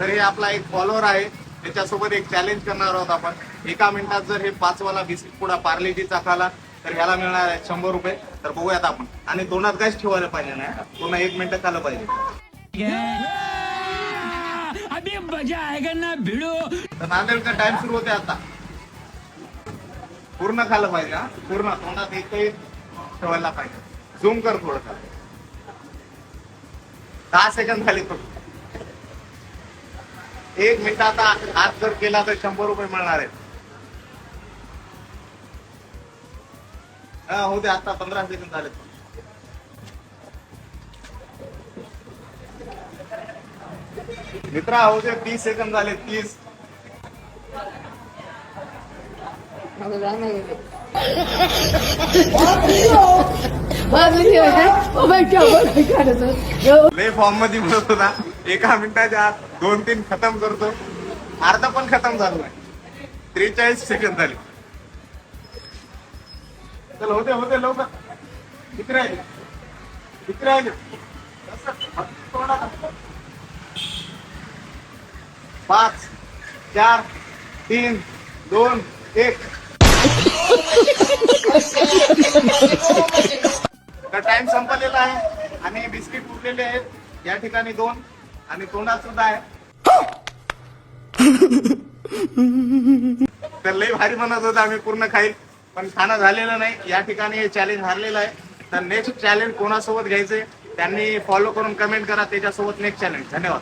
तर हे आपला एक फॉलोअर आहे, त्याच्यासोबत एक चॅलेंज करणार आहोत आपण. 1 मिनिटात जर हे 5 वाला बिस्किट पुडा पार्लेजीचा खाला तर ह्याला मिळणार आहे 100 रुपये. तर बघूयात आपण. आणि दोनात काहीच ठेवायला पाहिजे नाही, पूर्ण 1 मिनिट खाल्लं पाहिजे. अभी मजा आएगा ना भिड़ो. तर नांदेडचा टाइम सुरू होते आता. पूर्ण खाल्लं पाहिजे हा, पूर्ण तोंडात एकही ठेवायला पाहिजे. झूम कर थोडं. 10 सेकंद झाले फक्त. 1 मिनिट आता हात जर केला तर 100 रुपये मिळणार आहेत. हो दे, आता 15 सेकंद झाले. मित्रा हो दे, 30 सेकंद झाले. 30. लय फॉर्म मध्ये बोलत होता. 1 मिनिटाच्या आत 2-3 खतम करतो. अर्धा पण खतम झालं नाही. 43 सेकंद झाले. चल होते होते लवकर. किती राहिले? 5, 4, 3, 2, 1. तर टाइम संपलेला आहे आणि बिस्किट उरलेले आहेत या ठिकाणी 2 आणि तोंडात सुद्धा आहे. तर लई भारी म्हणत होता आम्ही पूर्ण खाईल, पण खाणं झालेलं नाही. या ठिकाणी हे चॅलेंज हारलेलं आहे. तर नेक्स्ट चॅलेंज कोणासोबत घ्यायचंय त्यांनी फॉलो करून कमेंट करा, त्याच्यासोबत नेक्स्ट चॅलेंज. धन्यवाद.